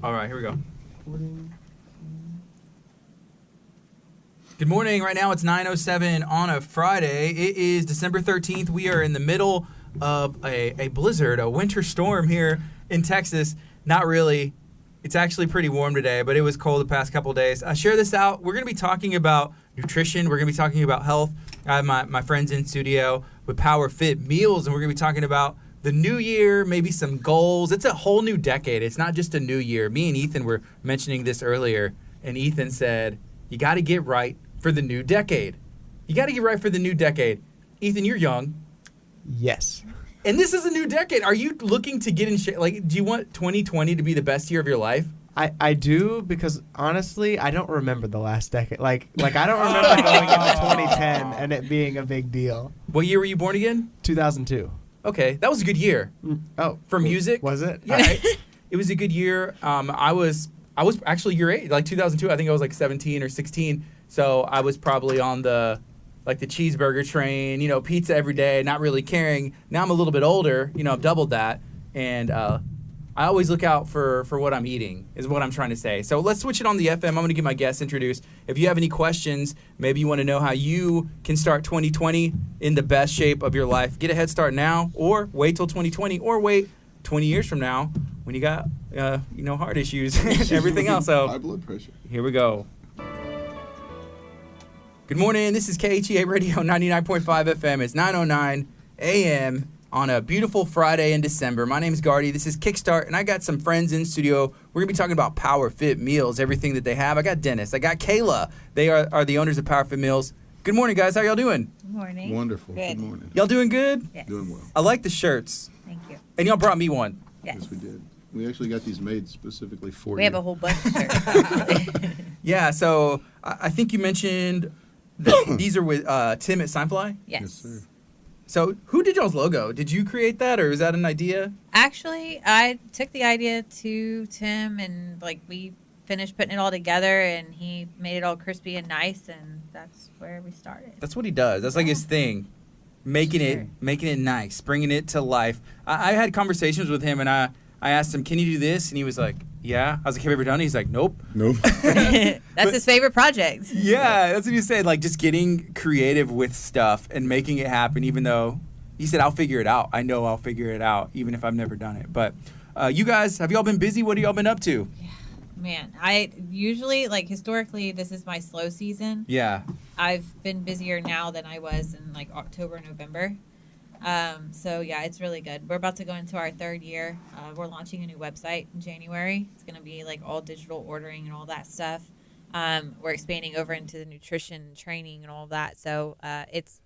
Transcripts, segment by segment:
All right, here we go. Good morning. Right now it's 9:07 on a Friday. It is December 13th. We are in the middle of a blizzard, a winter storm here in Texas. Not really. It's actually pretty warm today, but it was cold the past couple days. Share this out. We're going to be talking about nutrition. We're going to be talking about health. I have my friends in studio with PowerFitMeals, and we're going to be talking about the new year, maybe some goals. It's a whole new decade. It's not just a new year. Me and Ethan were mentioning this earlier, and Ethan said, you got to get right for the new decade. You got to get right for the new decade. Ethan, you're young. Yes. And this is a new decade. Are you looking to get in shape? Like, do you want 2020 to be the best year of your life? I do, because honestly, I don't remember the last decade. Like I don't remember going into 2010 and it being a big deal. What year were you born again? 2002. Okay, that was a good year. Oh, for music. Was it? Yeah, it was a good year. I was actually your age, like 2002. I think I was like 17 or 16. So I was probably on the cheeseburger train, pizza every day, not really caring. Now I'm a little bit older, I've doubled that, and I always look out for what I'm eating, is what I'm trying to say. So let's switch it on the FM. I'm going to get my guests introduced. If you have any questions, maybe you want to know how you can start 2020 in the best shape of your life, get a head start now, or wait till 2020, or wait 20 years from now when you got, heart issues and everything else. So high blood pressure. Here we go. Good morning. This is KHEA Radio 99.5 FM. It's 9:09 a.m. on a beautiful Friday in December. My name is Gardy. This is Kickstart, and I got some friends in studio. We're going to be talking about PowerFitMeals, everything that they have. I got Dennis. I got Kayla. They are the owners of PowerFitMeals. Good morning, guys. How y'all doing? Good morning. Wonderful. Good morning. Y'all doing good? Yes. Doing well. I like the shirts. Thank you. And y'all brought me one. Yes. Yes, we did. We actually got these made specifically for you. We have a whole bunch of shirts. Yeah, so I think you mentioned that these are with Tim at Signfly? Yes. Yes, sir. So who did y'all's logo? Did you create that, or is that an idea? Actually, I took the idea to Tim, and we finished putting it all together, and he made it all crispy and nice, and that's where we started. That's what he does. That's like his thing. Making it nice, bringing it to life. I had conversations with him, and I asked him, can you do this? And he was like, yeah. I was like, have you ever done it? He's like, nope. That's his favorite project. Yeah, that's what he said. Like, just getting creative with stuff and making it happen, even though he said, I'll figure it out. I know I'll figure it out, even if I've never done it. But you guys, have y'all been busy? What have y'all been up to? Yeah. Man, I usually, historically, this is my slow season. Yeah. I've been busier now than I was in, October, November. So, yeah, it's really good. We're about to go into our third year. We're launching a new website in January. It's going to be, all digital ordering and all that stuff. We're expanding over into the nutrition training and all of that. So, it's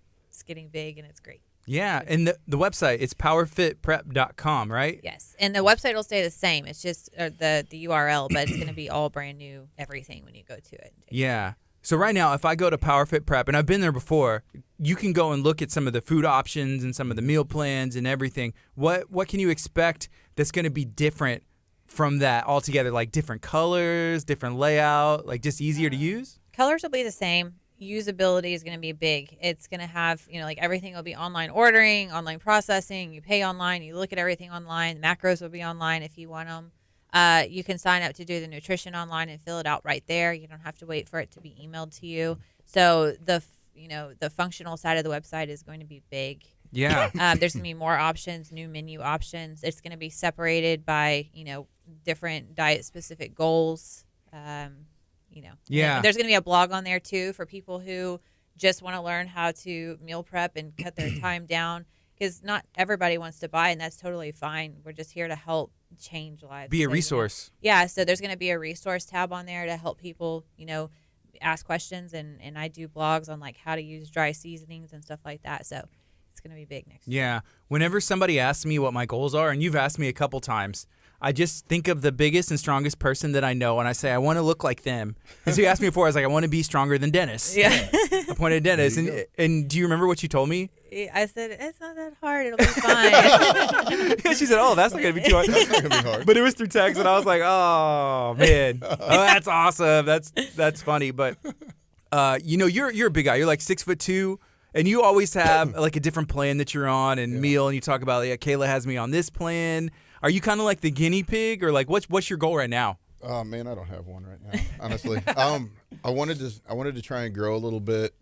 getting big, and it's great. Yeah, and the website, it's powerfitprep.com, right? Yes, and the website will stay the same. It's just the URL, but it's going to be all brand new, everything when you go to it. Yeah. So right now, if I go to PowerFit Prep, and I've been there before, you can go and look at some of the food options and some of the meal plans and everything. What can you expect that's going to be different from that altogether? Like different colors, different layout, just easier to use? Colors will be the same. Usability is going to be big. It's going to have, everything will be online ordering, online processing. You pay online. You look at everything online. The macros will be online if you want them. You can sign up to do the nutrition online and fill it out right there. You don't have to wait for it to be emailed to you. So the functional side of the website is going to be big. Yeah. There's going to be more options, new menu options. It's going to be separated by, different diet specific goals. Yeah. And there's going to be a blog on there too for people who just want to learn how to meal prep and cut their time down, because not everybody wants to buy, and that's totally fine. We're just here to help change lives. Be a resource. Yeah. So there's going to be a resource tab on there to help people, ask questions. And I do blogs on how to use dry seasonings and stuff like that. So it's going to be big next year. Yeah. Whenever somebody asks me what my goals are, and you've asked me a couple times, I just think of the biggest and strongest person that I know, and I say, I want to look like them. And so you asked me before, I was like, I want to be stronger than Dennis. Yeah. I pointed at Dennis. And do you remember what you told me? I said, it's not that hard. It'll be fine. She said, oh, that's not going to be too hard. That's not gonna be hard. But it was through text, and I was like, oh, man. Oh, that's awesome. That's funny. But, you're a big guy. You're 6'2", and you always have, a different plan that you're on and meal, and you talk about, Kayla has me on this plan. Are you kind of like the guinea pig, or like what's your goal right now? Oh man, I don't have one right now, honestly. I wanted to try and grow a little bit.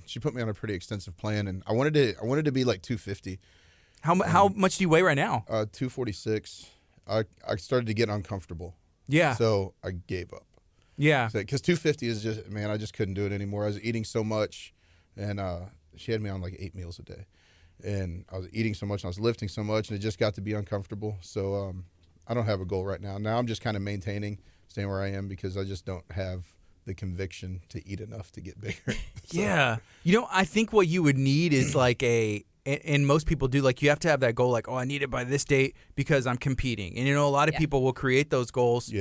She put me on a pretty extensive plan, and I wanted to be like 250. How much do you weigh right now? 246. I started to get uncomfortable. Yeah. So I gave up. Yeah. Because 250 is just, man, I just couldn't do it anymore. I was eating so much, and she had me on like 8 meals a day, and I was eating so much, and I was lifting so much, and it just got to be uncomfortable. So I don't have a goal right now. Now I'm just kind of maintaining, staying where I am, because I just don't have the conviction to eat enough to get bigger. Yeah. I think what you would need is like and most people do, like you have to have that goal, like, oh, I need it by this date because I'm competing. And, a lot of people will create those goals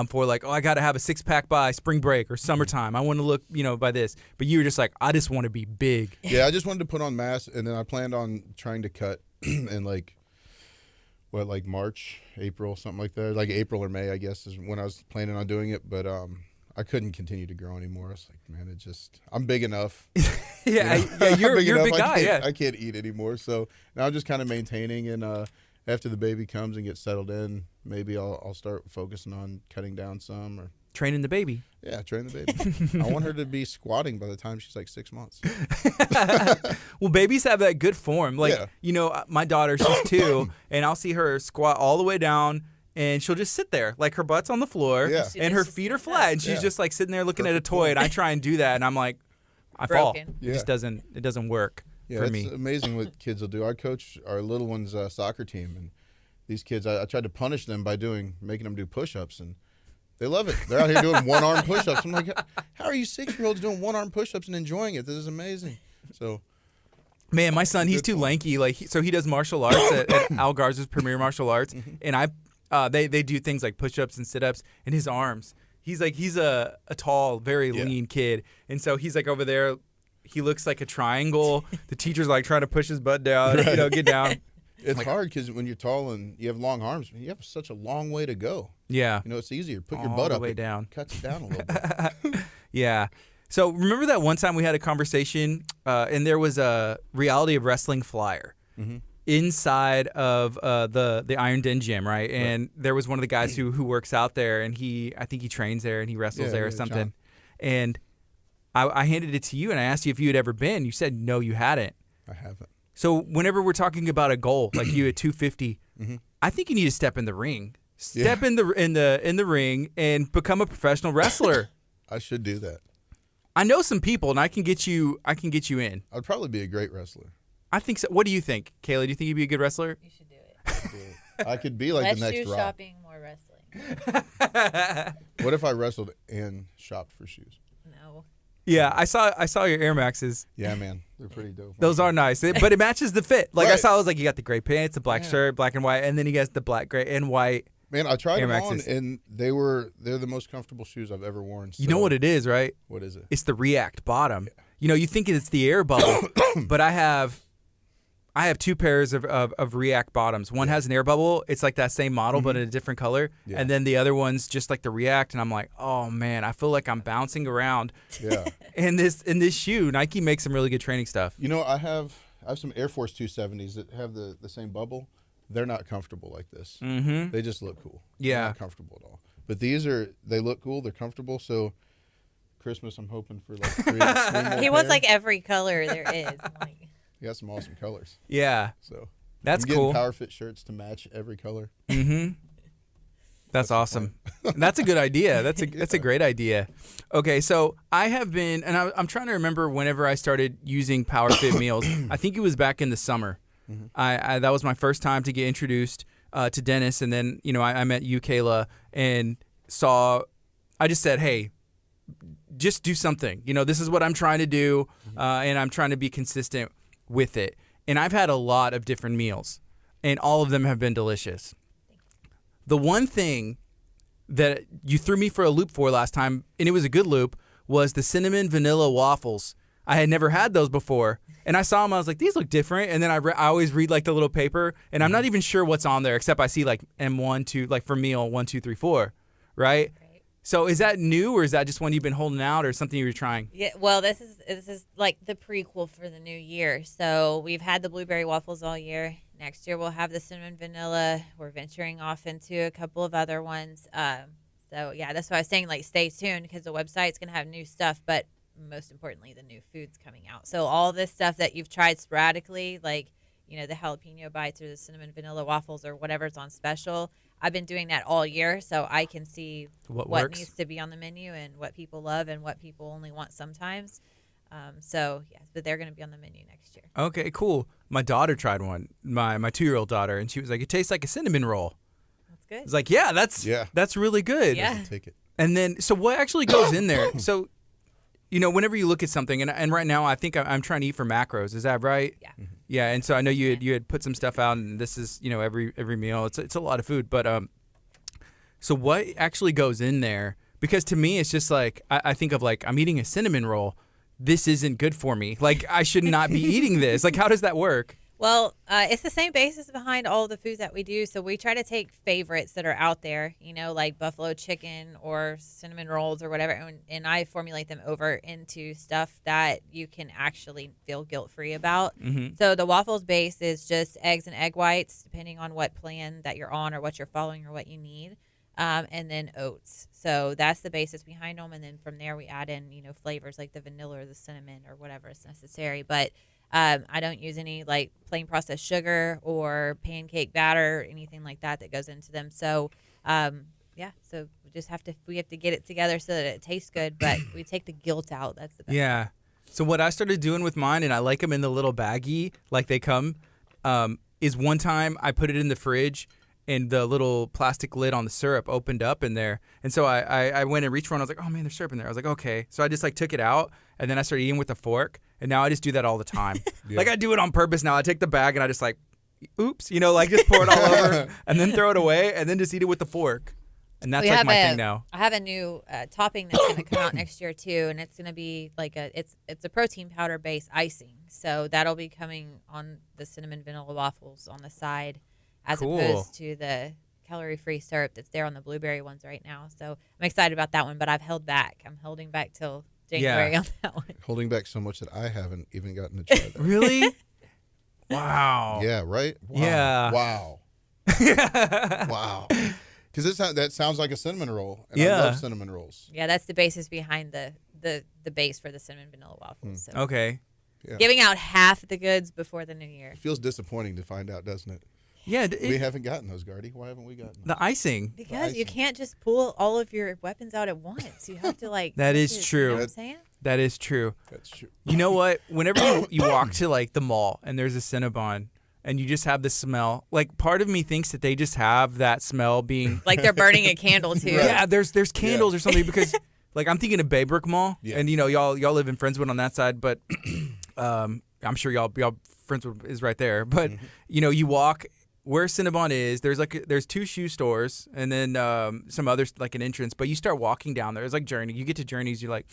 for like, oh, I got to have a 6-pack by spring break or summertime. I want to look, by this. But you were just like, I just want to be big. Yeah, I just wanted to put on mass, and then I planned on trying to cut in like March, April, something like that. Like April or May, I guess, is when I was planning on doing it. But I couldn't continue to grow anymore. I was like, man, I'm big enough. You're a big guy. I can't eat anymore. So now I'm just kind of maintaining, and after the baby comes and gets settled in, maybe I'll start focusing on cutting down some or training the baby. Yeah, train the baby. I want her to be squatting by the time she's like 6 months. Well, babies have that good form. Like, my daughter, she's 2, and I'll see her squat all the way down, and she'll just sit there. Like, her butt's on the floor, and her feet are flat, and she's just, like, sitting there looking at a toy, and I try and do that, and I'm like, I fall. Yeah. It doesn't work for me. It's amazing what kids will do. I coach our little one's soccer team, and these kids, I tried to punish them by making them do push-ups, and they love it. They're out here doing one-arm push-ups. I'm like, how are you 6-year-olds doing one-arm push-ups and enjoying it? This is amazing. So, man, my son, he's too lanky. Like, so he does martial arts at Al Garza's Premier Martial Arts, and they do things like push-ups and sit-ups, and his arms. He's a tall, very lean kid, and so he's like over there. He looks like a triangle. The teacher's like trying to push his butt down, get down. It's hard because when you're tall and you have long arms, you have such a long way to go. Yeah. It's easier. Put your butt up. Way down. Cuts it down a little bit. Yeah. So remember that one time we had a conversation and there was a Reality of Wrestling flyer inside of the Iron Den gym, right? And there was one of the guys who works out there, and I think he trains there and he wrestles there or something. John. And I handed it to you and I asked you if you had ever been. You said no, you hadn't. I haven't. So whenever we're talking about a goal, like you at 250, I think you need to step in the ring. Step in the ring and become a professional wrestler. I should do that. I know some people, and I can get you in. I'd probably be a great wrestler. I think so. What do you think, Kayla? Do you think you'd be a good wrestler? You should do it. I could be like the next shoe Rock. shopping, more wrestling. What if I wrestled and shopped for shoes? No. Yeah, I saw your Air Maxes. Yeah, man, they're pretty dope. Those are nice, but it matches the fit. Like I saw, I was like, you got the gray pants, the black shirt, black and white, and then you got the black, gray, and white. Man, I tried Air them Maxes. on, and they're the most comfortable shoes I've ever worn. So. You know what it is, right? What is it? It's the React bottom. Yeah. You think it's the air bubble, but I have 2 pairs of React bottoms. One has an air bubble. It's like that same model, but in a different color. Yeah. And then the other one's just like the React. And I'm like, oh man, I feel like I'm bouncing around. Yeah. in this shoe, Nike makes some really good training stuff. I have some Air Force 270s that have the same bubble. They're not comfortable like this. Mm-hmm. They just look cool. Yeah. They're not comfortable at all. But they look cool. They're comfortable. So Christmas, I'm hoping for like 3 more He wants like every color there is. I'm like, you got some awesome colors. Yeah. So that's I'm cool. PowerFit shirts to match every color. Mm-hmm. That's awesome. That's a good idea. That's a great idea. Okay, so I have been, and I'm trying to remember whenever I started using PowerFitMeals. I think it was back in the summer. Mm-hmm. That was my first time to get introduced to Dennis, and then I met you, Kayla, and I just said, hey, just do something. This is what I'm trying to do, and I'm trying to be consistent with it. And I've had a lot of different meals, and all of them have been delicious. The one thing that you threw me for a loop for last time, and it was a good loop, was the cinnamon vanilla waffles. I had never had those before, and I saw them. I was like, these look different. And then I always read like the little paper, and I'm not even sure what's on there, except I see like M1, 2, like for meal 1, 2, 3, 4, right? So is that new, or is that just one you've been holding out, or something you were trying? Yeah, well, this is like the prequel for the new year. So we've had the blueberry waffles all year. Next year we'll have the cinnamon vanilla. We're venturing off into a couple of other ones. So yeah, that's why I was saying, like, stay tuned, because the website's gonna have new stuff, but most importantly, the new food's coming out. So all this stuff that you've tried sporadically, like, you know, the jalapeno bites or the cinnamon vanilla waffles or whatever's on special, I've been doing that all year, so I can see what needs to be on the menu and what people love and what people only want sometimes. So yes, but they're going to be on the menu next year. Okay, cool. My daughter tried one, my 2-year-old daughter, and she was like, "It tastes like a cinnamon roll." That's good. It's like, yeah, that's really good. Yeah. Take it. And then, so what actually goes in there? So, you know, whenever you look at something, and right now I think I'm trying to eat for macros. Is that right? Yeah. Yeah, and so I know you had put some stuff out, and this is, you know, every meal. It's a lot of food, but so what actually goes in there? Because to me, it's just like I think of, like, I'm eating a cinnamon roll. This isn't good for me. Like, I should not be eating this. Like, how does that work? Well, it's the same basis behind all the foods that we do. So we try to take favorites that are out there, you know, like buffalo chicken or cinnamon rolls or whatever, and I formulate them over into stuff that you can actually feel guilt-free about. So the waffles base is just eggs and egg whites, depending on what plan that you're on or what you're following or what you need, and then oats. So that's the basis behind them, and then from there we add in, you know, flavors like the vanilla or the cinnamon or whatever is necessary. But I don't use any, like, plain processed sugar or pancake batter or anything like that goes into them. So, yeah, so we have to get it together so that it tastes good, but we take the guilt out. That's the best. Yeah. So what I started doing with mine, and I like them in the little baggie, like they come, is one time I put it in the fridge, and the little plastic lid on the syrup opened up in there. And so I went and reached for it, and I was like, oh, man, there's syrup in there. I was like, okay. So I just, like, took it out, and then I started eating with a fork, and now I just do that all the time. Yeah. Like, I do it on purpose now. I take the bag, and I just, like, oops, you know, like, just pour it all over, and then throw it away, and then just eat it with the fork. And that's, like, my thing now. I have a new topping that's going to come out next year, too, and it's going to be, like, it's a protein powder-based icing. So that'll be coming on the cinnamon vanilla waffles on the side, as opposed to the calorie-free syrup that's there on the blueberry ones right now. So I'm excited about that one, but I've held back. I'm holding back till January on that one. Holding back so much that I haven't even gotten to try that. Really? Wow. Yeah, right? Wow. Yeah. Wow. Wow. Because that sounds like a cinnamon roll, and Yeah. I love cinnamon rolls. Yeah, that's the basis behind the base for the cinnamon vanilla waffles. So Okay. Yeah. giving out half the goods before the new year. It feels disappointing to find out, doesn't it? Yeah. We haven't gotten those, Gardy. Why haven't we gotten them? The icing. Because you icing. can't just pull all of your weapons out at once. You have to, like... That is true. You know what I'm saying? That is true. That's true. You know what? Whenever you walk to, like, the mall and there's a Cinnabon and you just have the smell, like, part of me thinks that they just have that smell being... Like they're burning a candle, too. Right. Yeah, there's candles or something, because, like, I'm thinking of Baybrook Mall, Yeah. and, you know, y'all live in Friendswood on that side, but I'm sure y'all Friendswood is right there. But, you know, you walk... Where Cinnabon is, there's 2 shoe stores and then some others, like an entrance. But you start walking down there. It's like Journey. You get to Journeys, you're like,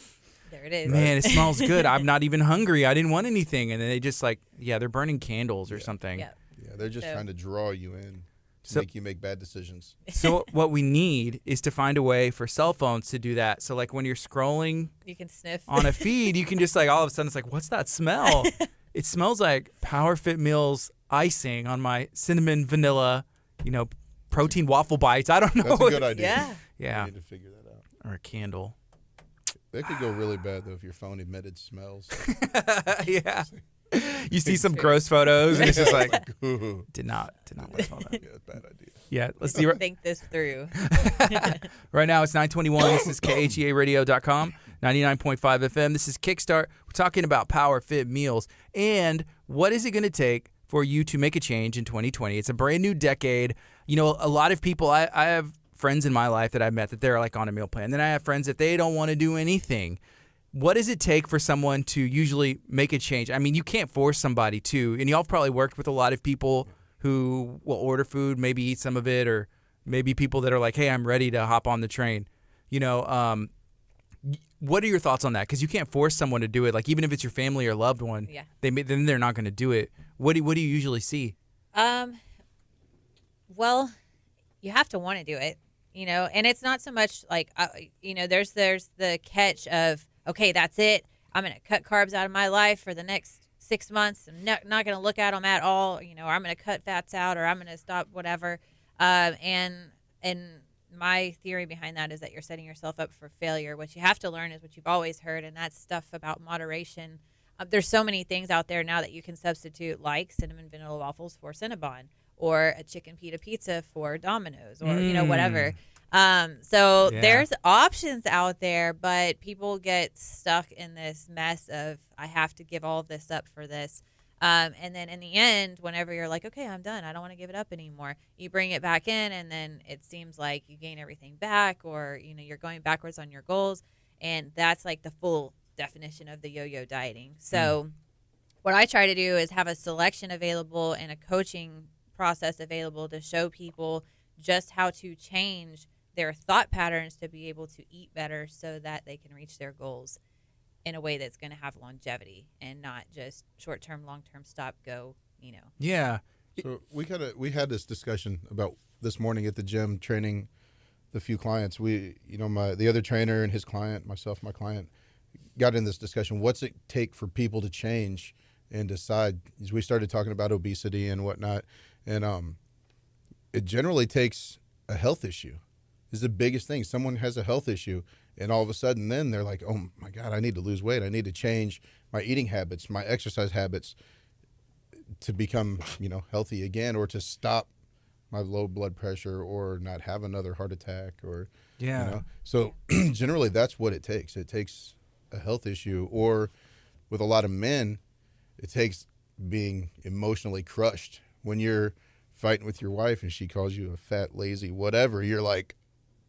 There it is. man, it smells good. I'm not even hungry. I didn't want anything. And then they just, like, yeah, they're burning candles or something. Yeah. Yeah, they're just So- trying to draw you in to So- make you make bad decisions. So what we need is to find a way for cell phones to do that. So, like, when you're scrolling You can sniff. on a feed, you can just, like, all of a sudden it's like, what's that smell? It smells like PowerFitMeals icing on my cinnamon vanilla, you know, protein waffle bites. I don't know. That's a good idea. Yeah. Yeah. We need to figure that out. Or a candle. That could go really bad, though, if your phone emitted smells. Yeah. You see some gross photos and it's just like, Ooh. did not want to smell that. Yeah, bad idea. Yeah. Let's see. Think this through. Right now it's 9:21. This is KHEARadio.com, 99.5 FM. This is Kickstart. We're talking about PowerFitMeals and what is it going to take for you to make a change in 2020. It's a brand new decade. You know, a lot of people, I have friends in my life that I've met that they're, like, on a meal plan. Then I have friends that they don't want to do anything. What does it take for someone to usually make a change? I mean, you can't force somebody to, and y'all probably worked with a lot of people who will order food, maybe eat some of it, or maybe people that are like, hey, I'm ready to hop on the train. You know, what are your thoughts on that? Because you can't force someone to do it. Like, even if it's your family or loved one, Yeah. then they're not going to do it. What do you usually see? Well, you have to want to do it. you know, and it's not so much like, you know, there's the catch of, okay, that's it. I'm going to cut carbs out of my life for the next 6 months. I'm not going to look at them at all, you know, or I'm going to cut fats out, or I'm going to stop whatever. And my theory behind that is that you're setting yourself up for failure. What you have to learn is what you've always heard, and that's stuff about moderation. There's so many things out there now that you can substitute, like cinnamon vanilla waffles for Cinnabon, or a chicken pita pizza for Domino's, or, you know, whatever. So there's options out there, but people get stuck in this mess of, I have to give all of this up for this. And then in the end, whenever you're like, okay, I'm done, I don't want to give it up anymore, you bring it back in, and then it seems like you gain everything back, or, you know, you're going backwards on your goals. And that's like the full definition of the yo-yo dieting. So what I try to do is have a selection available and a coaching process available to show people just how to change their thought patterns to be able to eat better so that they can reach their goals in a way that's going to have longevity and not just short-term, long-term, stop, go, you know. Yeah. So we had this discussion about this morning at the gym, training the few clients. We, you know, the other trainer and his client, myself, my client, got in this discussion. What's it take for people to change and decide? We started talking about obesity and whatnot, and it generally takes a health issue. Is the biggest thing. Someone has a health issue, and all of a sudden then they're like, oh my God, I need to lose weight. I need to change my eating habits, my exercise habits to become, you know, healthy again, or to stop my low blood pressure, or not have another heart attack, or, you know. So generally that's what it takes. It takes a health issue, or with a lot of men, it takes being emotionally crushed. When you're fighting with your wife and she calls you a fat, lazy, whatever, you're like,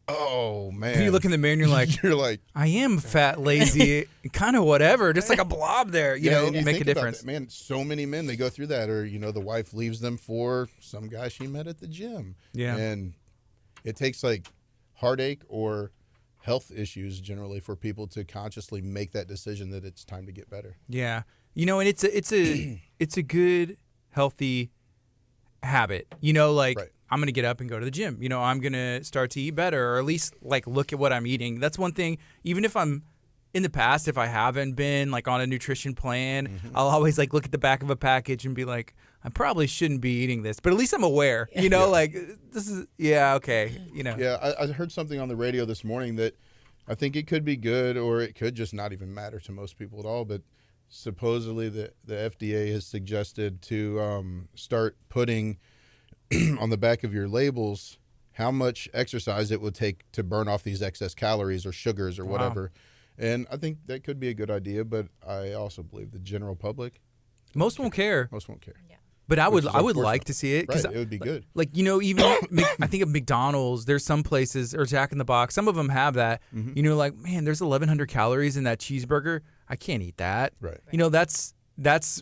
oh man. You look in the mirror and you're like, I am fat, lazy, kind of whatever, just like a blob there, you know, make a difference. That, man, so many men, they go through that, or, you know, the wife leaves them for some guy she met at the gym. Yeah. And it takes like heartache or health issues generally for people to consciously make that decision that it's time to get better. Yeah. You know, and it's a good, healthy habit, you know, like, right. I'm going to get up and go to the gym. You know, I'm going to start to eat better, or at least like look at what I'm eating. That's one thing. Even if I'm in the past, if I haven't been like on a nutrition plan, I'll always like look at the back of a package and be like, I probably shouldn't be eating this, but at least I'm aware, you know, like this is, okay. You know. Yeah. I heard something on the radio this morning that I think it could be good, or it could just not even matter to most people at all. But supposedly the FDA has suggested to start putting on the back of your labels how much exercise it would take to burn off these excess calories or sugars or whatever. And I think that could be a good idea, but I also believe the general public, most won't care. Most won't care. Yeah. But I would like to see it, because it would be good. Like, you know, even I think of McDonald's. There's some places, or Jack in the Box. Some of them have that. You know, like, man, there's 1,100 calories in that cheeseburger. I can't eat that. Right. You know, that's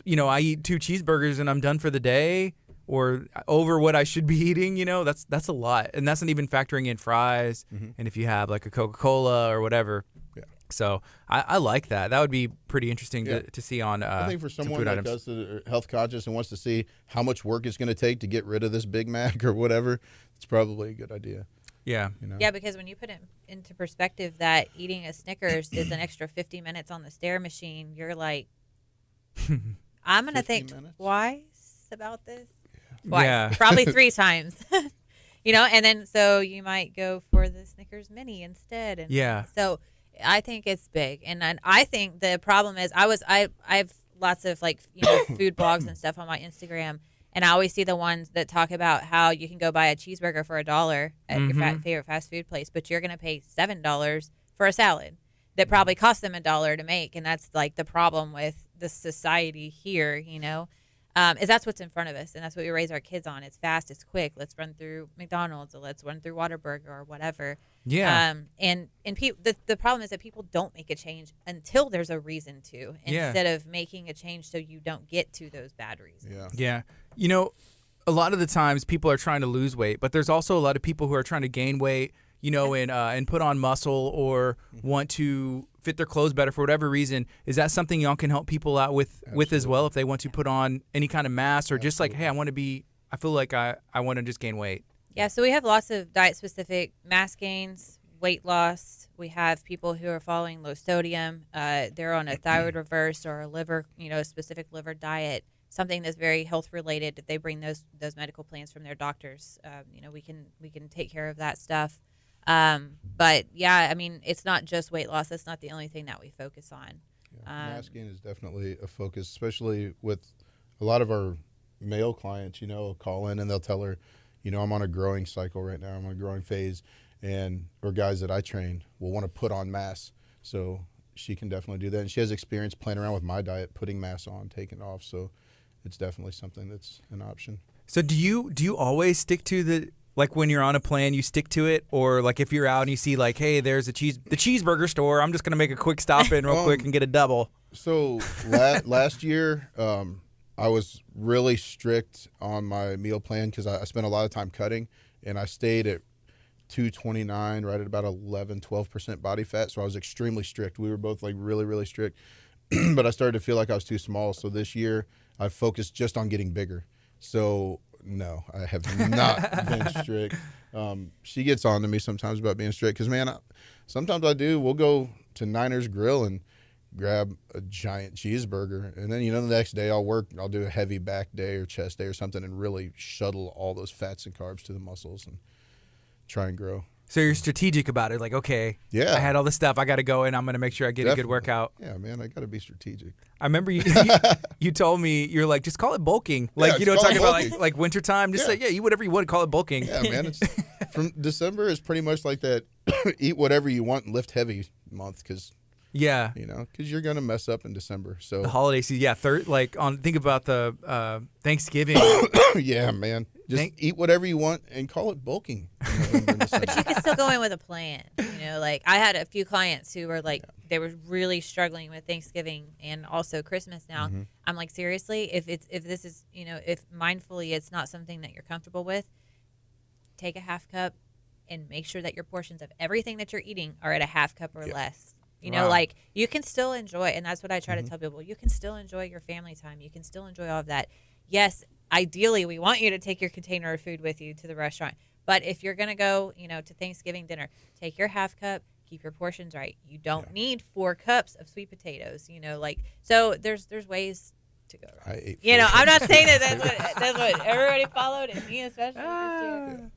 you know, I eat 2 cheeseburgers and I'm done for the day, or over what I should be eating. You know, that's a lot, and that's not even factoring in fries. And if you have like a Coca-Cola or whatever. So I like that. That would be pretty interesting to see on I think for someone like us that are health conscious and wants to see how much work it's going to take to get rid of this Big Mac or whatever, it's probably a good idea. Yeah. You know? Yeah, because when you put it into perspective that eating a Snickers is an extra 50 minutes on the stair machine, you're like, I'm going to think twice about this. Yeah. Twice. Yeah. Probably 3 times. You know, and then so you might go for the Snickers Mini instead. And so I think it's big, and I think the problem is I have lots of like, you know, food blogs and stuff on my Instagram, and I always see the ones that talk about how you can go buy a cheeseburger for $1 at your favorite fast food place, but you're gonna pay $7 for a salad that probably cost them $1 to make, and that's like the problem with the society here, you know. Is that's what's in front of us, and that's what we raise our kids on. It's fast, it's quick. Let's run through McDonald's, or let's run through Whataburger or whatever. Yeah. And the problem is that people don't make a change until there's a reason to, instead of making a change so you don't get to those bad reasons. Yeah. Yeah. You know, a lot of the times people are trying to lose weight, but there's also a lot of people who are trying to gain weight, you know, and put on muscle, or want to fit their clothes better for whatever reason. Is that something y'all can help people out with as well, if they want to put on any kind of mass, or just like, hey, I feel like I want to just gain weight? Yeah, so we have lots of diet-specific mass gains, weight loss. We have people who are following low sodium. They're on a thyroid reverse or a liver, a specific liver diet, something that's very health related. If they bring those medical plans from their doctors, we can take care of that stuff. But yeah, I mean, it's not just weight loss. That's not the only thing that we focus on. Yeah, mass gain is definitely a focus, especially with a lot of our male clients, call in and they'll tell her, I'm on a growing cycle right now. I'm on a growing phase. Or guys that I train will want to put on mass. So she can definitely do that. And she has experience playing around with my diet, putting mass on, taking it off. So it's definitely something that's an option. So do you always stick to like when you're on a plan, you stick to it? Or like if you're out and you see like, hey, there's the cheeseburger store, I'm just going to make a quick stop in real quick and get a double. So last year, I was really strict on my meal plan because I spent a lot of time cutting, and I stayed at 229, right at about 12% body fat. So I was extremely strict. We were both like really, really strict. But I started to feel like I was too small. So this year I focused just on getting bigger. So no, I have not been strict. She gets on to me sometimes about being strict because, man, sometimes I do. We'll go to Niners Grill and grab a giant cheeseburger. And then, the next day I'll do a heavy back day or chest day or something and really shuttle all those fats and carbs to the muscles and try and grow. So you're strategic about it. Like, okay, yeah, I had all this stuff. I got to go in. I'm going to make sure I get a good workout. Yeah, man, I got to be strategic. I remember you told me, you're like, just call it bulking. Like, talking about like wintertime. Just say, you whatever you want, call it bulking. Yeah, man. It's, from December is pretty much like that eat whatever you want and lift heavy month because yeah, because you're gonna mess up in December. So the holiday season, yeah. Think about the Thanksgiving. Yeah, man. Just eat whatever you want and call it bulking. But you can still go in with a plan. Like I had a few clients who were like, they were really struggling with Thanksgiving and also Christmas now. Mm-hmm. I'm like, seriously, if this is, if mindfully it's not something that you're comfortable with, take a half cup and make sure that your portions of everything that you're eating are at a half cup or less. Like you can still enjoy, and that's what I try to tell people. You can still enjoy your family time. You can still enjoy all of that. Yes, ideally, we want you to take your container of food with you to the restaurant. But if you're going to go, to Thanksgiving dinner, take your half cup, keep your portions right. You don't need 4 cups of sweet potatoes, so there's ways to go around. I ate I'm not saying that's what everybody followed, and me especially this year.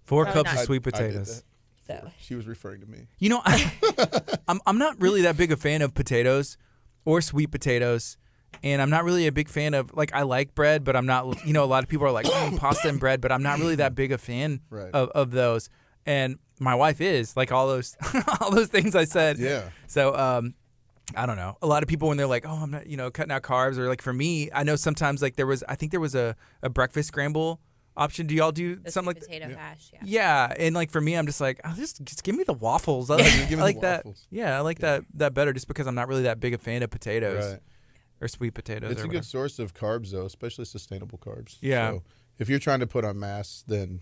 4 cups of sweet potatoes. So. She was referring to me. I'm not really that big a fan of potatoes or sweet potatoes, and I'm not really a big fan of, like, I like bread, but I'm not, a lot of people are like, pasta and bread, but I'm not really that big a fan of those. And my wife is, like, all those things I said. Yeah. So, I don't know. A lot of people when they're like, oh, I'm not, cutting out carbs, or like for me, I know sometimes like I think there was a breakfast scramble option. Do y'all do the something like potato hash? Yeah, and like for me, I'm just like, just give me the waffles. I like that. Yeah, I like that better, just because I'm not really that big a fan of potatoes or sweet potatoes. It's a good source of carbs, though, especially sustainable carbs. Yeah. So if you're trying to put on mass, then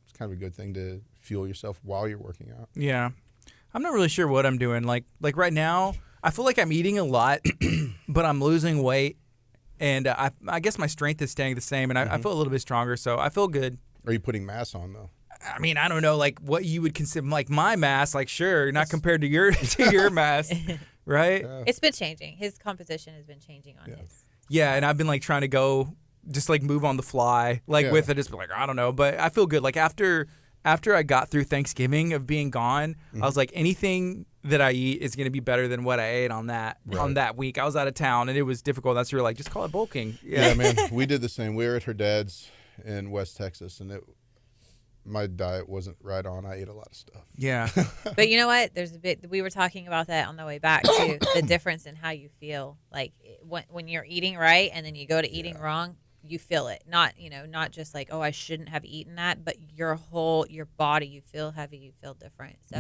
it's kind of a good thing to fuel yourself while you're working out. Yeah, I'm not really sure what I'm doing. Like right now, I feel like I'm eating a lot, but I'm losing weight. And I guess my strength is staying the same, and I feel a little bit stronger, so I feel good. Are you putting mass on, though? I mean, I don't know, like what you would consider, like my mass, like sure, not compared to your mass, right? Yeah. It's been changing. His composition has been changing on his. Yeah, and I've been like trying to go, just like move on the fly, like with it, just like I don't know, but I feel good. Like after I got through Thanksgiving of being gone, I was like, anything that I eat is going to be better than what I ate on that week. I was out of town and it was difficult. That's where you're like, just call it bulking. Yeah, man. We did the same. We were at her dad's in West Texas, and my diet wasn't right on. I ate a lot of stuff. Yeah. But you know what? There's a bit. We were talking about that on the way back too. The difference in how you feel, like when you're eating right and then you go to eating wrong. You feel it, not just like, oh, I shouldn't have eaten that, but your body, you feel heavy, you feel different. So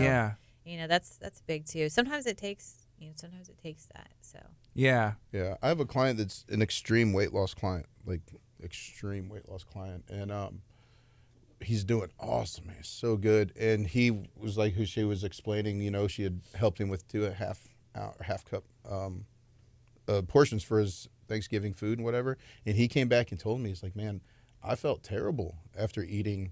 that's big too. Sometimes it takes that. So yeah. I have a client that's an extreme weight loss client, and he's doing awesome. He's so good, and he was like, who she was explaining, she had helped him with 2.5 cup portions for his Thanksgiving food and whatever, and he came back and told me, he's like, man, I felt terrible after eating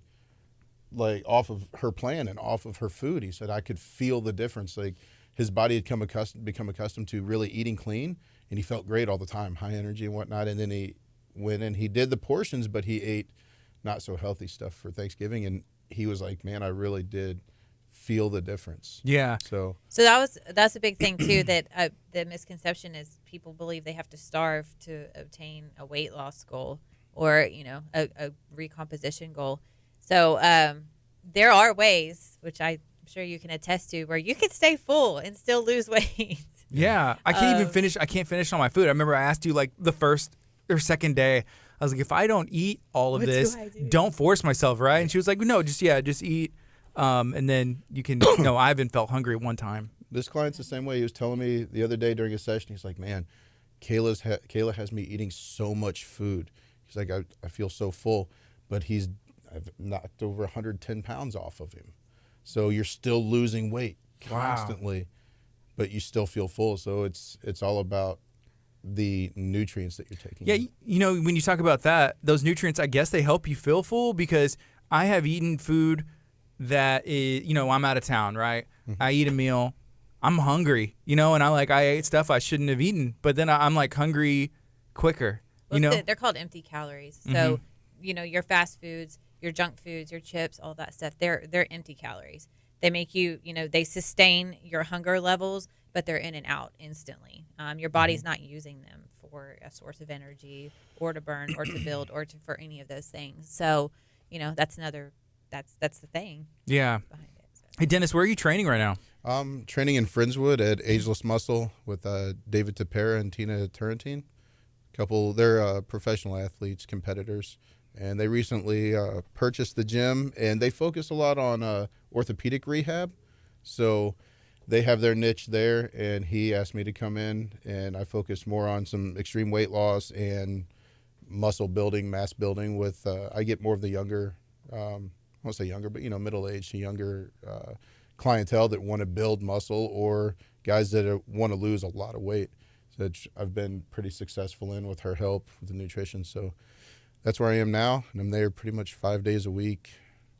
like off of her plan and off of her food. He said I could feel the difference. Like his body had become accustomed to really eating clean, and he felt great all the time, high energy and whatnot. And then he went and he did the portions, but he ate not so healthy stuff for Thanksgiving, and he was like, man, I really did feel the difference. Yeah. So that's a big thing too, that the misconception is people believe they have to starve to obtain a weight loss goal or, you know, a recomposition goal. So there are ways, which I'm sure you can attest to, where you can stay full and still lose weight. Yeah. I can't finish all my food. I remember I asked you like the first or second day, I was like, if I don't eat all of this, don't force myself, right? And she was like, no, just eat. And then you can, no, I haven't felt hungry at one time. This client's the same way. He was telling me the other day during a session, he's like, man, Kayla has me eating so much food. He's like, I feel so full, but I've knocked over 110 pounds off of him. So you're still losing weight constantly, but you still feel full. So it's all about the nutrients that you're taking. Yeah, you know, when you talk about that, those nutrients, I guess they help you feel full, because I have eaten food that is, you know, I'm out of town, right? Mm-hmm. I eat a meal, I'm hungry, you know, and I ate stuff I shouldn't have eaten, but then I'm like hungry quicker, you know? They're called empty calories. So, you know, your fast foods, your junk foods, your chips, all that stuff, they're empty calories. They make you, you know, they sustain your hunger levels, but they're in and out instantly. Your body's not using them for a source of energy or to burn or to build or for any of those things. So, you know, that's the thing. Yeah. Behind it, so. Hey, Dennis, where are you training right now? I'm training in Friendswood at Ageless Muscle with David Tapera and Tina Turrentine. They're professional athletes, competitors, and they recently purchased the gym, and they focus a lot on orthopedic rehab. So they have their niche there, and he asked me to come in, and I focus more on some extreme weight loss and muscle building, mass building with, I get more of the younger, I won't say younger, but, you know, middle-aged to younger clientele that want to build muscle, or guys that want to lose a lot of weight. So I've been pretty successful in with her help with the nutrition. So that's where I am now, and I'm there pretty much 5 days a week.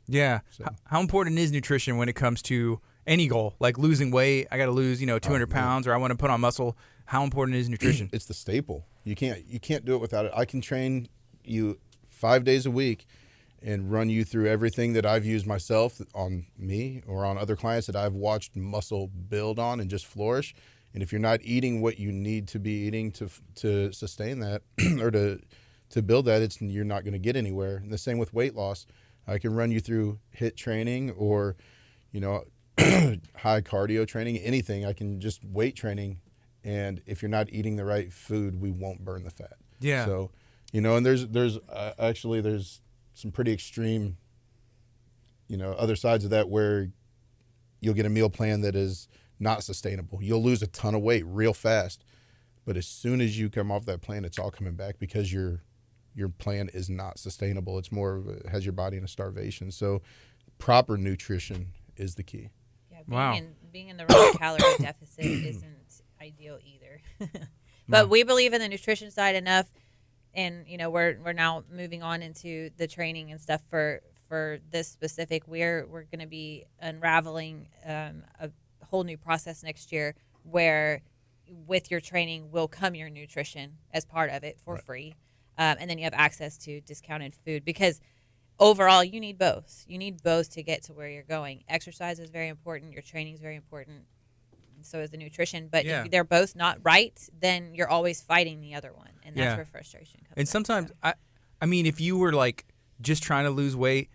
Yeah. So. How important is nutrition when it comes to any goal, like losing weight? I got to lose, 200 pounds, or I want to put on muscle. How important is nutrition? It's the staple. You can't do it without it. I can train you 5 days a week and run you through everything that I've used myself on me or on other clients that I've watched muscle build on and just flourish. And if you're not eating what you need to be eating to sustain that or to build that, you're not going to get anywhere. And the same with weight loss. I can run you through HIIT training or, high cardio training, anything. I can just weight training. And if you're not eating the right food, we won't burn the fat. Yeah. So, and there's some pretty extreme, other sides of that where you'll get a meal plan that is not sustainable. You'll lose a ton of weight real fast, but as soon as you come off that plan, it's all coming back because your plan is not sustainable. It's more has your body in a starvation. So proper nutrition is the key. Yeah, being in the right calorie deficit isn't ideal either. But we believe in the nutrition side enough, and we're now moving on into the training and stuff for this specific. We're going to be unraveling a whole new process next year where with your training will come your nutrition as part of it for free. And then you have access to discounted food because overall you need both. You need both to get to where you're going. Exercise is very important. Your training is very important. So is the nutrition. But if they're both not right, then you're always fighting the other one. And that's where frustration comes. And sometimes, I mean, if you were like just trying to lose weight,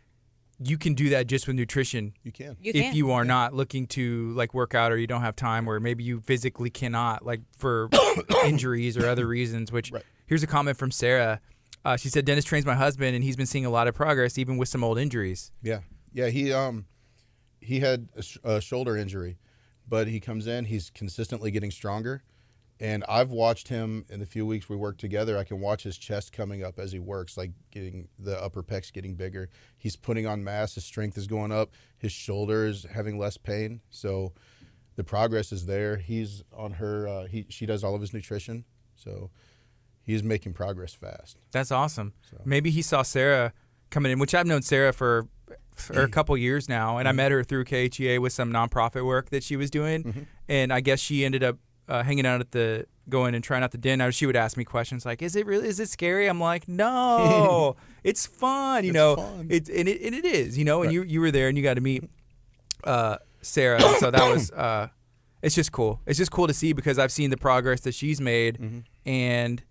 you can do that just with nutrition. You can. If you are not looking to like work out or you don't have time or maybe you physically cannot, like for injuries or other reasons, which here's a comment from Sarah. She said, Dennis trains my husband and he's been seeing a lot of progress even with some old injuries. Yeah. Yeah. He had a shoulder injury, but he comes in, he's consistently getting stronger. And I've watched him in the few weeks we work together. I can watch his chest coming up as he works, like getting the upper pecs getting bigger. He's putting on mass. His strength is going up. His shoulders having less pain. So the progress is there. He's on her. She does all of his nutrition. So he's making progress fast. That's awesome. So. Maybe he saw Sarah coming in, which I've known Sarah for for a couple years now, and I met her through KHEA with some nonprofit work that she was doing, and I guess she ended up hanging out at going and trying out the den. She would ask me questions like, "Is it scary?" I'm like, "No, it's fun." You know, fun. it is. You know, and you were there and you got to meet Sarah. And so that was it's just cool. It's just cool to see because I've seen the progress that she's made, and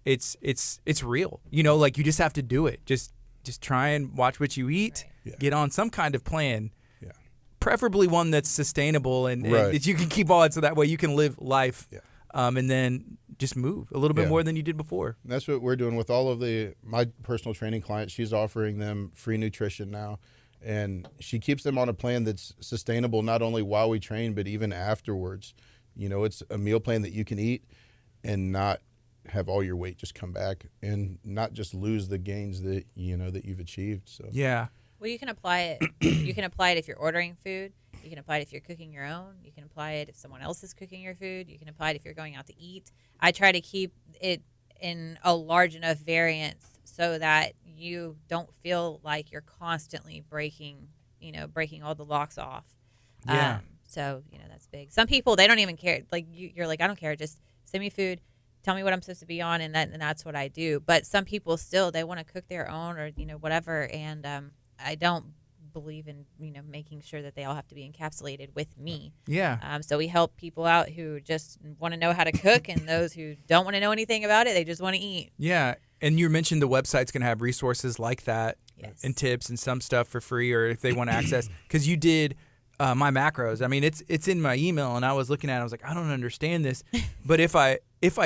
it's real. You know, like you just have to do it. Just try and watch what you eat. Right. Get on some kind of plan. Yeah. Preferably one that's sustainable and Right. that you can keep on, so that way you can live life. Yeah. And then just move a little bit more than you did before. And that's what we're doing with all of my personal training clients. She's offering them free nutrition now, and she keeps them on a plan that's sustainable not only while we train but even afterwards. You know, it's a meal plan that you can eat and not have all your weight just come back and not just lose the gains that you've achieved. So Yeah. Well, you can apply it. You can apply it if you're ordering food. You can apply it if you're cooking your own. You can apply it if someone else is cooking your food. You can apply it if you're going out to eat. I try to keep it in a large enough variance so that you don't feel like you're constantly breaking all the locks off. Yeah. So, that's big. Some people, they don't even care. Like you're like, I don't care. Just send me food. Tell me what I'm supposed to be on, and that's what I do. But some people still, they want to cook their own or, whatever. And I don't believe in, making sure that they all have to be encapsulated with me. Yeah. So we help people out who just want to know how to cook, and those who don't want to know anything about it, they just want to eat. Yeah. And you mentioned the website's going to have resources like that. Yes. And tips and some stuff for free, or if they want to access, because you did my macros. I mean, it's in my email, and I was looking at it. I was like, I don't understand this. But if I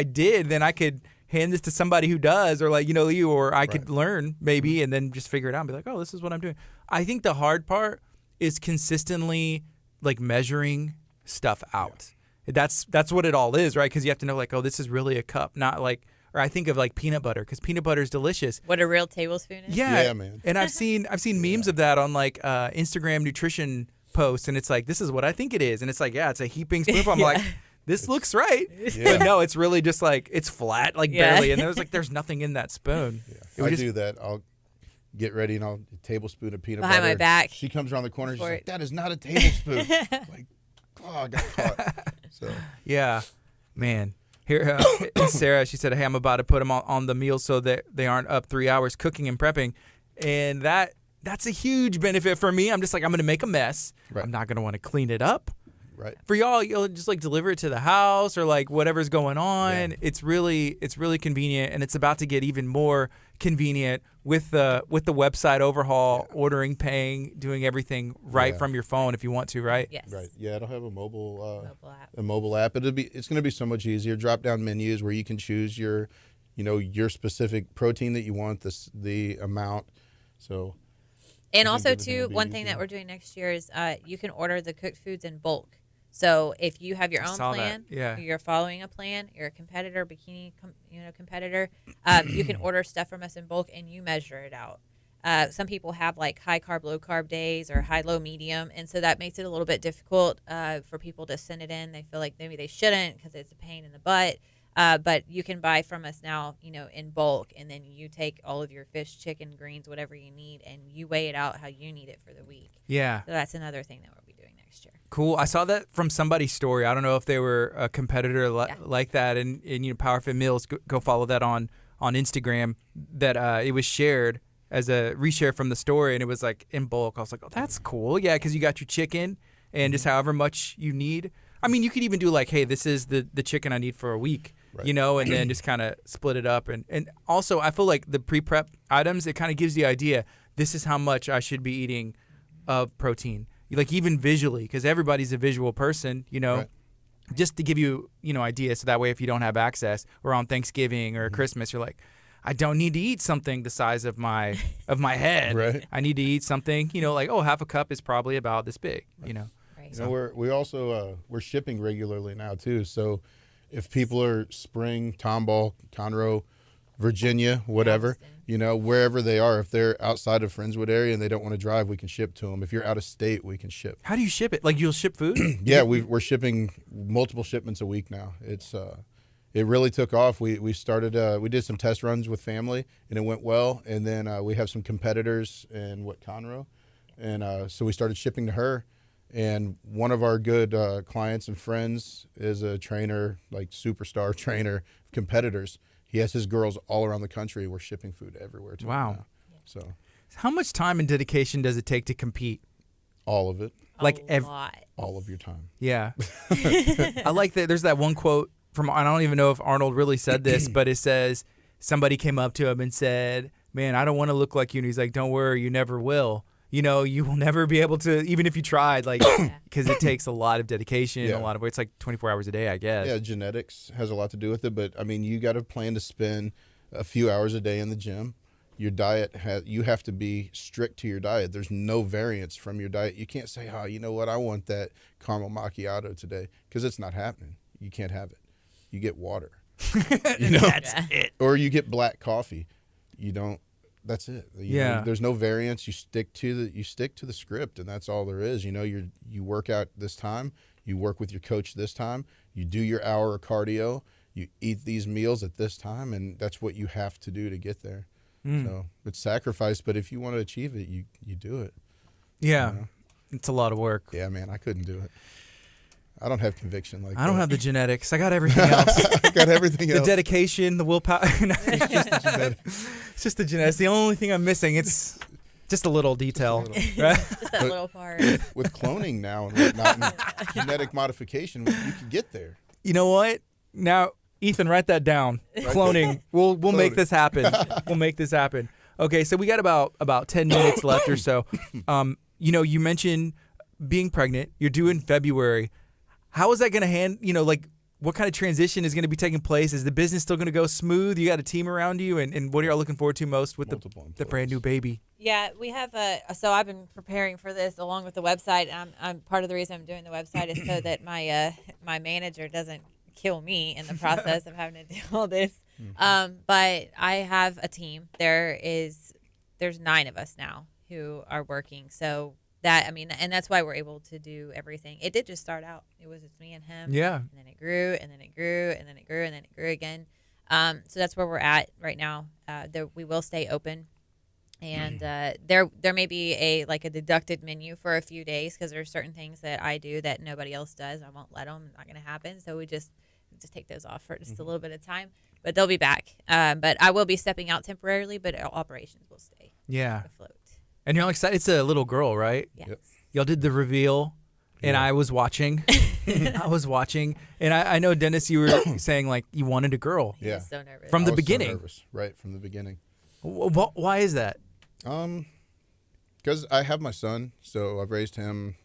did, then I could hand this to somebody who does, or like, you, or I could learn maybe and then just figure it out and be like, oh, this is what I'm doing. I think the hard part is consistently like measuring stuff out. Yeah. That's what it all is, right? Because you have to know like, oh, this is really a cup, not like, or I think of like peanut butter, because peanut butter is delicious. What a real tablespoon is. Yeah, man. And I've seen memes of that on like Instagram nutrition posts, and it's like, this is what I think it is, and it's like, yeah, it's a heaping spoonful. I'm like, this looks right, but no, it's really just like, it's flat, like barely, and there's nothing in that spoon. Yeah. I do that. I'll get ready and I'll tablespoon of peanut behind butter. my back. She comes around the corner. She's like, "That is not a tablespoon." Like, oh, I got caught. So yeah, man. Here, Sarah, she said, "Hey, I'm about to put them on the meal so that they aren't up 3 hours cooking and prepping," and that's a huge benefit for me. I'm just like, I'm gonna make a mess. Right. I'm not gonna want to clean it up. Right. For y'all, you'll just like deliver it to the house or like whatever's going on. Yeah. It's really convenient, and it's about to get even more convenient with the website overhaul, ordering, paying, doing everything right from your phone if you want to, right? Yes. Right. Yeah, it'll have a mobile app. A mobile app. It's going to be so much easier. Drop down menus where you can choose your specific protein that you want, the amount. So. And also, everything too, will be one thing easier. that we're doing next year is you can order the cooked foods in bulk. So if you have your own saw plan, that. Yeah. you're following a plan, you're a competitor, competitor, you can order stuff from us in bulk and you measure it out. Some people have like high carb, low carb days or high, low, medium. And so that makes it a little bit difficult for people to send it in. They feel like maybe they shouldn't because it's a pain in the butt. But you can buy from us now, in bulk, and then you take all of your fish, chicken, greens, whatever you need, and you weigh it out how you need it for the week. Yeah. So that's another thing that we'll be doing next year. Cool. I saw that from somebody's story. I don't know if they were a competitor like that. And PowerFitMeals, go follow that on Instagram. That it was shared as a reshare from the story, and it was like in bulk. I was like, oh, that's cool. Yeah, because you got your chicken and just however much you need. I mean, you could even do like, hey, this is the chicken I need for a week. Right. And then just kind of split it up. And also, I feel like the pre-prep items, it kind of gives the idea, this is how much I should be eating of protein. Like even visually, because everybody's a visual person, Right. just to give you, idea. So that way, if you don't have access or on Thanksgiving or Christmas, you're like, I don't need to eat something the size of my head. Right. I need to eat something, like, oh, half a cup is probably about this big, Right. We're shipping regularly now too. So if people are Spring, Tomball, Conroe, Virginia, whatever, wherever they are, if they're outside of Friendswood area and they don't want to drive, we can ship to them. If you're out of state, we can ship. How do you ship it? Like you'll ship food? Yeah, we're shipping multiple shipments a week now. It's it really took off. We started we did some test runs with family and it went well, and then we have some competitors in Conroe, And so we started shipping to her. And one of our good clients and friends is a trainer, like superstar trainer of competitors. He has his girls all around the country. We're shipping food everywhere to them now. So How much time and dedication does it take to compete? all of it, Like lot. all of your time. Yeah. I like that. There's that one quote from, I don't even know if Arnold really said this, but it says somebody came up to him and said, man, I don't want to look like you. And he's like, don't worry, you never will. You know, you will never be able to, even if you tried, like, because it takes a lot of dedication, Yeah. a lot of, it's like 24 hours a day, I guess. Yeah, genetics has a lot to do with it, but I mean, you got to plan to spend a few hours a day in the gym. Your diet you have to be strict to your diet. There's no variance from your diet. You can't say, oh, you know what, I want that caramel macchiato today, because it's not happening. You can't have it. You get water. You know? That's it. Or you get black coffee. You don't. That's it. You know, there's no variance. You stick to the script, and that's all there is. You know, you work out this time. You work with your coach this time. You do your hour of cardio. You eat these meals at this time, and that's what you have to do to get there. So it's sacrifice, but if you want to achieve it, you do it. Yeah. You know? It's a lot of work. Yeah, man, I couldn't do it. I don't have conviction like that. I don't have the genetics. I got everything else. I got everything The else. dedication, the willpower. It's just the genetics. It's just the genetics. The only thing I'm missing, it's just a little detail. little. Right? Just that little part. With cloning now and whatnot, and genetic modification, you can get there. You know what? Now, Ethan, write that down. Cloning. We'll make this happen. We'll make this happen. Okay, so we got about 10 minutes left or so. You know, you mentioned being pregnant. You're due in February. How is that going to like, what kind of transition is going to be taking place? Is the business still going to go smooth? You got a team around you, and what are y'all looking forward to most with the brand new baby? Yeah, we have so I've been preparing for this along with the website. I'm part of the reason I'm doing the website is so that my manager doesn't kill me in the process of having to do all this. But I have a team. There's 9 of us now who are working. So that, I mean, and that's why we're able to do everything. It did just start out. It was just me and him. Yeah. And then it grew, and then it grew, and then it grew, and then it grew again. So that's where we're at right now. We will stay open. And there may be a deducted menu for a few days because there are certain things that I do that nobody else does. I won't let them. It's not going to happen. So we just take those off for just a little bit of time. But they'll be back. But I will be stepping out temporarily, but operations will stay afloat. And you're all excited. It's a little girl, right? Yes. Yep. Y'all did the reveal, and I was watching. And I know, Dennis, you were saying, like, you wanted a girl. Yeah. I was so nervous. From the I was beginning. So nervous, right from the beginning. Why is that? Because I have my son, so I've raised him,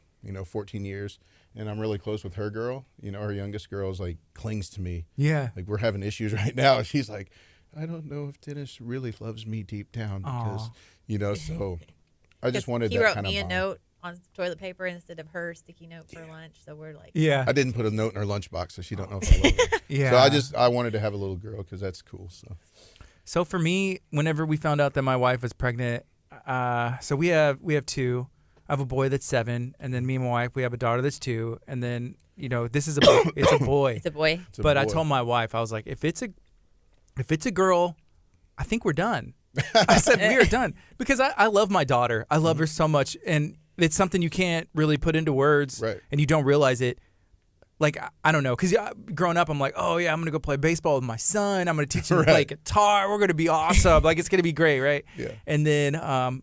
14 years, and I'm really close with her girl. Our youngest girl is like clings to me. Yeah. Like we're having issues right now. She's like, I don't know if Dennis really loves me deep down because, so I just wanted that kind of He wrote me a bond. note on toilet paper instead of her sticky note for lunch. So we're like, Yeah. I didn't put a note in her lunchbox, so she don't know if I love her. Yeah. So I wanted to have a little girl because that's cool. So for me, whenever we found out that my wife was pregnant, so we have 2. I have a boy that's 7, and then me and my wife, we have a daughter that's 2, and then this is a boy. It's a boy. it's a boy. It's a But I boy. told my wife, I was like, if it's a girl, I think we're done. I said we are done because I love my daughter. I love her so much, and it's something you can't really put into words, Right. and you don't realize it. Like, I don't know, because growing up, I'm like, oh, yeah, I'm going to go play baseball with my son. I'm going to teach him to play guitar. We're going to be awesome. Like, it's going to be great, right? Yeah. And then,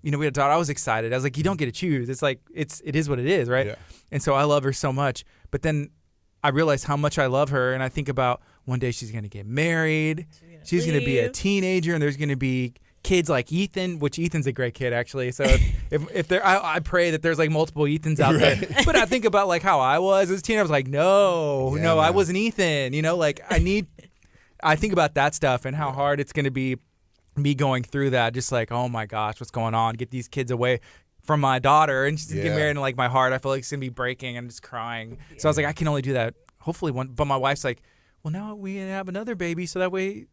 we had a daughter. I was excited. I was like, you don't get to choose. It's like, it is what it is, right? Yeah. And so I love her so much. But then I realized how much I love her, and I think about one day she's going to get married. She's going to be a teenager, and there's going to be kids like Ethan, which Ethan's a great kid, actually. So if there, I pray that there's like multiple Ethans out there. But I think about like how I was as a teen. I was like, no, Yeah, I man. wasn't Ethan. Like I think about that stuff and how hard it's going to be me going through that. Just like, oh my gosh, what's going on? Get these kids away from my daughter, and she's get married, and like my heart, I feel like it's gonna be breaking. I'm just crying. So I was like, I can only do that hopefully one. But my wife's like, well, now we have another baby, so that way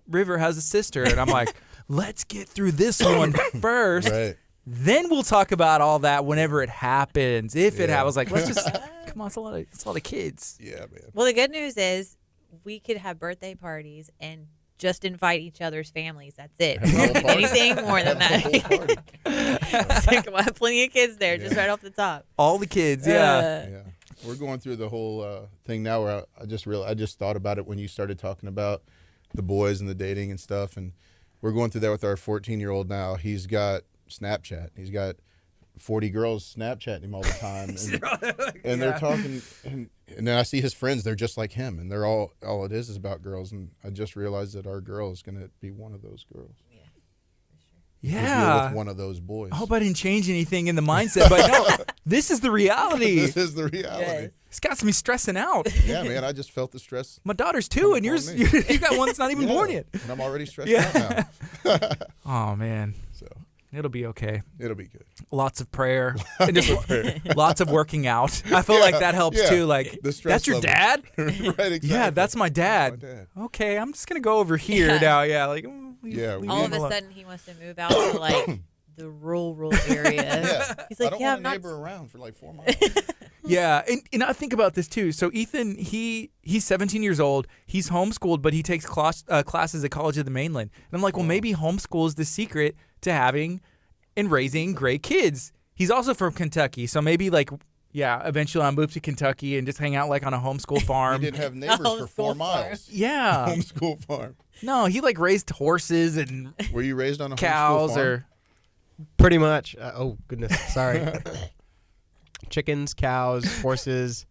River has a sister, and I'm like, let's get through this one first. Right. Then we'll talk about all that whenever it happens. If it Yeah. happens, like let's just come on. It's a lot of kids. Yeah, man. Well, the good news is we could have birthday parties and just invite each other's families. That's it. Have a whole party. Anything more than Have a whole party. It's like, well, plenty of kids there, just right off the top. All the kids, yeah. Yeah, we're going through the whole thing now. Where I just thought about it when you started talking about the boys and the dating and stuff, and we're going through that with our 14-year-old now. He's got Snapchat. He's got 40 girls Snapchatting him all the time, and they're talking, and then I see his friends. They're just like him, and they're all it is about girls. And I just realized that our girl is going to be one of those girls. Yeah. With one of those boys. I hope I didn't change anything in the mindset, but no, this is the reality. This is the reality. Yes. It's got me stressing out. Yeah, man, I just felt the stress. My daughter's 2, and yours, Coming on me. you got one that's not even born yet. And I'm already stressed Yeah. out now. Oh man, So it'll be okay. it'll be good. Lots of prayer, and just lots of working out. I feel like that helps yeah. too. Like, The stress that's your level. dad? Right, exactly. Yeah, that's my dad. My dad. Okay, I'm just gonna go over here Yeah. now. Yeah, like Yeah, leave All me of a alone. sudden, he wants to move out to like the rural area. Yeah. He's like, I don't yeah, want I'm a not. neighbor around for like 4 months. Yeah, and I think about this too. So Ethan, he's 17 years old. He's homeschooled, but he takes classes at College of the Mainland. And I'm like, well, maybe homeschool is the secret to having and raising great kids. He's also from Kentucky, so maybe like, yeah, eventually I'll move to Kentucky and just hang out like on a homeschool He farm. didn't have neighbors for 4 Homeschool miles. Yeah, Homeschool farm. no, he like raised horses and Were you raised on a homeschool cows farm? or Pretty much. Oh goodness, sorry. Chickens, cows, horses,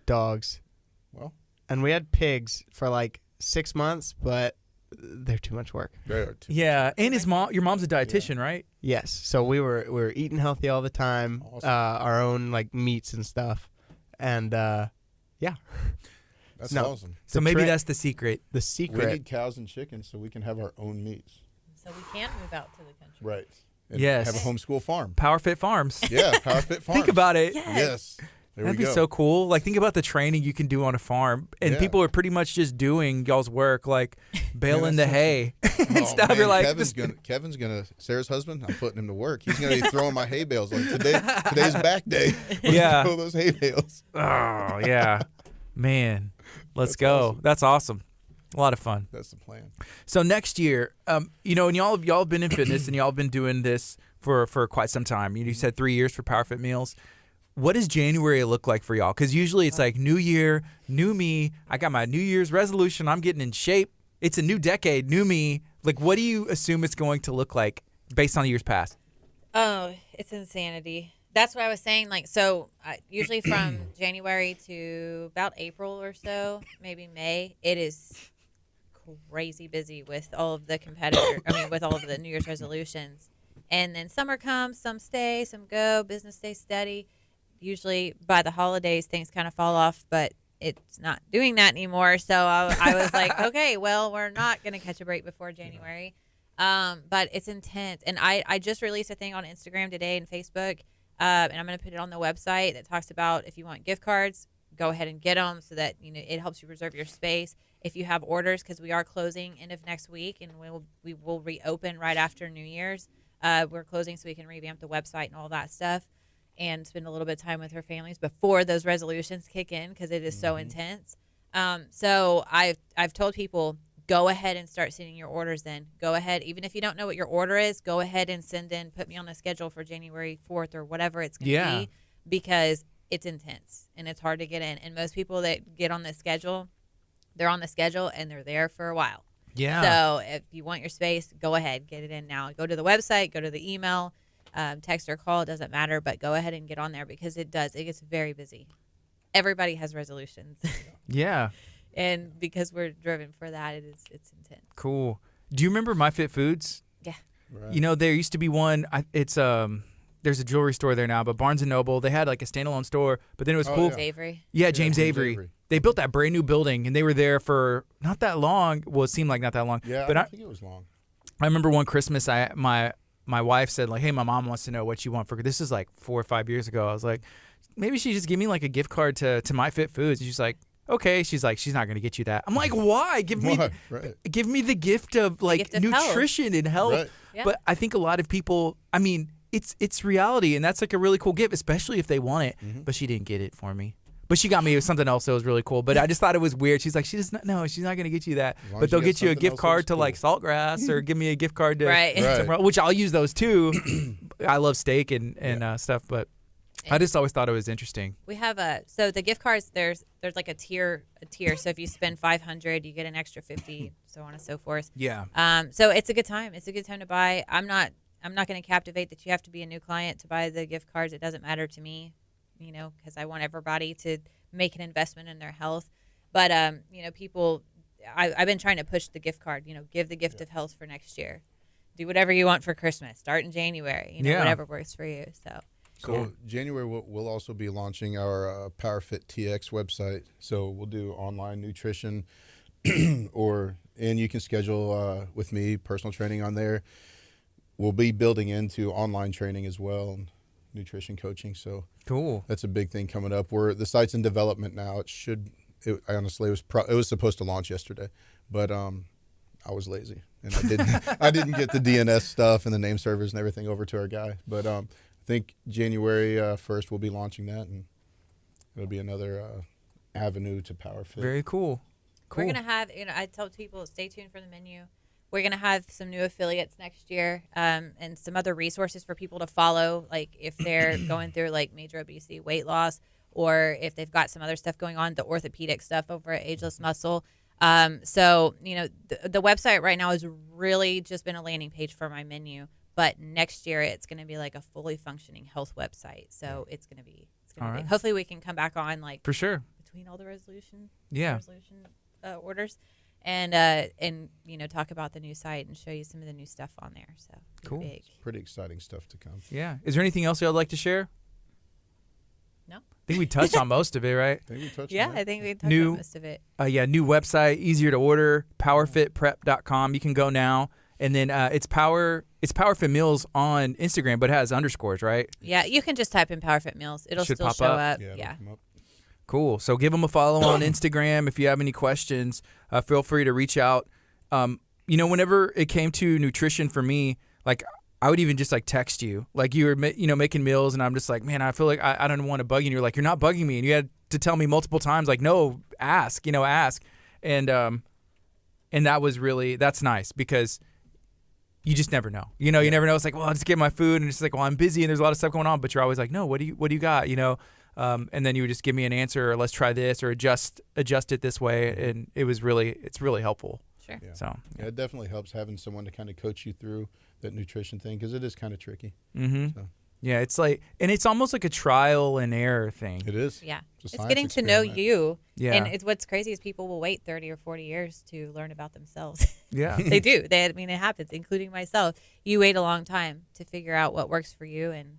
dogs, Well, and we had pigs for like 6 months, but they're too much work. they are too. yeah. And your mom's a dietitian, right? Yes, so we were eating healthy all the time, Awesome. our own like meats and stuff, and yeah, That's No. awesome. So The maybe trick- that's the secret. the We secret. need cows and chickens so we can have our own meats. So we can move out to the country. Right. And Yes. have a homeschool farm. PowerFit Farms. Yeah, PowerFit Farm. Think about it. Yes. There That'd we be go. so cool. Like, think about the training you can do on a farm, and Yeah. people are pretty much just doing y'all's work, like baling the that's so hay and Oh, stuff. man, You're like, Kevin's gonna Sarah's husband. I'm putting him to work. He's gonna be throwing my hay bales. Like today's back day. Yeah. Throw those hay bales. oh yeah, man, let's That's go. awesome. That's awesome. A lot of fun. That's the plan. So next year, and y'all have been in fitness, and y'all have been doing this for quite some time. You said 3 years for PowerFitMeals. What does January look like for y'all? Because usually it's like New Year, new me. I got my New Year's resolution. I'm getting in shape. It's a new decade, new me. Like, what do you assume it's going to look like based on the years past? Oh, it's insanity. That's what I was saying. Like, so usually from January to about April or so, maybe May, it is crazy busy with all of the with all of the New Year's resolutions. And then summer comes, some stay, some go, business stays steady. Usually by the holidays, things kind of fall off, but it's not doing that anymore. So I was like, okay, well, we're not going to catch a break before January. But it's intense. And I just released a thing on Instagram today and Facebook, and I'm going to put it on the website that talks about if you want gift cards, go ahead and get them so that it helps you reserve your space. If you have orders, because we are closing end of next week, and we will reopen right after New Year's. We're closing so we can revamp the website and all that stuff and spend a little bit of time with her families before those resolutions kick in, because it is so intense. So I've told people, go ahead and start sending your orders in. Go ahead. Even if you don't know what your order is, go ahead and put me on the schedule for January 4th or whatever it's going to be, because it's intense and it's hard to get in. And most people that get on the schedule, they're on the schedule and they're there for a while. Yeah. So if you want your space, go ahead, get it in now. Go to the website, go to the email, text or call. It doesn't matter, but go ahead and get on there, because it gets very busy. Everybody has resolutions. Yeah. And because we're driven for that, it's intense. Cool. Do you remember My Fit Foods? Yeah. Right. There used to be one. There's a jewelry store there now, but Barnes & Noble, they had like a standalone store, but then it was cool. yeah. Avery. Yeah, James Avery. Avery. They built that brand new building, and they were there for not that long. Well, it seemed like not that long. Yeah, but I don't think it was long. I remember one Christmas, my wife said, like, hey, my mom wants to know what you want for. This is like 4 or 5 years ago. I was like, maybe she just give me like a gift card to My Fit Foods. And she's like, okay. She's like, she's not going to get you that. I'm like, why? Give me the gift of like gift of nutrition and health. Right. Yeah. But I think a lot of people, it's reality, and that's like a really cool gift, especially if they want it. Mm-hmm. But she didn't get it for me. But she got me something else that was really cool. But I just thought it was weird. She's like, she's not going to get you that. As long But as they'll you get get you a something gift else card that's to like cool. Saltgrass or give me a gift card to Right. Right. which I'll use those too. I love steak and stuff, but I just always thought it was interesting. We have so the gift cards, there's like a tier. So if you spend $500, you get an extra 50, so on and so forth. Yeah. So it's a good time. It's a good time to buy. I'm not going to captivate that you have to be a new client to buy the gift cards. It doesn't matter to me, because I want everybody to make an investment in their health. But people, I've been trying to push the gift card. Give the gift of health for next year. Do whatever you want for Christmas. Start in January. Whatever works for you. So. Cool. So January we'll also be launching our PowerFitTX website. So we'll do online nutrition, and you can schedule with me personal training on there. We'll be building into online training as well, and nutrition coaching. So Cool. that's a big thing coming up. The site's in development now. Honestly, it was supposed to launch yesterday, but I was lazy and I didn't get the DNS stuff and the name servers and everything over to our guy. But I think January 1st we'll be launching that, and it'll be another avenue to PowerFit. Very cool. We're going to have, I tell people, stay tuned for the menu. We're going to have some new affiliates next year, and some other resources for people to follow, like if they're going through like major obesity, weight loss, or if they've got some other stuff going on, the orthopedic stuff over at Ageless Muscle. So, the website right now has really just been a landing page for my menu. But next year, it's going to be like a fully functioning health website. So it's going to be All big. right. Hopefully, we can come back on like For sure. between all the resolution orders, and talk about the new site and show you some of the new stuff on there. So it's Cool. big. Pretty exciting stuff to come. Yeah. Is there anything else y'all like to share? No. I think we touched on most of it, right? I think we touched Yeah, on I that. think we talked New- about most of it. New website, easier to order, powerfitprep.com. You can go now. And then it's PowerFitMeals on Instagram, but it has underscores, right? Yeah, you can just type in PowerFitMeals. It'll Should still pop show up. up. Yeah, Yeah. it'll come up. Cool. So give them a follow on Instagram. If you have any questions, feel free to reach out. Whenever it came to nutrition for me, like I would even just like text you, like you were, making meals, and I'm just like, man, I feel like I don't want to bug you. And you're like, you're not bugging me, and you had to tell me multiple times, like, no, ask, and that's nice because you just never know. You never know. It's like, well, I'll just get my food, and it's like, well, I'm busy and there's a lot of stuff going on, but you're always like, no, what do you got? And then you would just give me an answer, or let's try this, or adjust it this way, and it's really helpful. Sure. Yeah. So Yeah, it definitely helps having someone to kind of coach you through that nutrition thing, because it is kind of tricky. Mm-hmm. So. Yeah, it's like, and it's almost like a trial and error thing. It is. Yeah. It's a It's science getting to know experiment. you. Yeah. And what's crazy is people will wait 30 or 40 years to learn about themselves. Yeah. They do. It happens, including myself. You wait a long time to figure out what works for you and,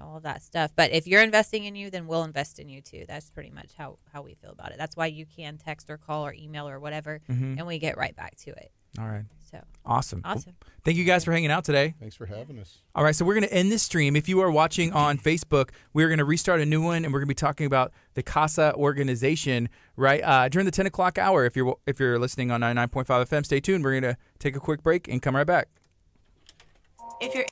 all of that stuff. But if you're investing in you, then we'll invest in you too. That's pretty much how we feel about it. That's why you can text or call or email or whatever, Mhm. and we get right back to it. All right. So Awesome. awesome. Thank you guys for hanging out today. Thanks for having us. All right, so we're going to end this stream. If you are watching on Facebook, we're going to restart a new one, and we're going to be talking about the CASA organization right during the 10 o'clock hour. If you're listening on 99.5 FM, stay tuned. We're going to take a quick break and come right back. If you're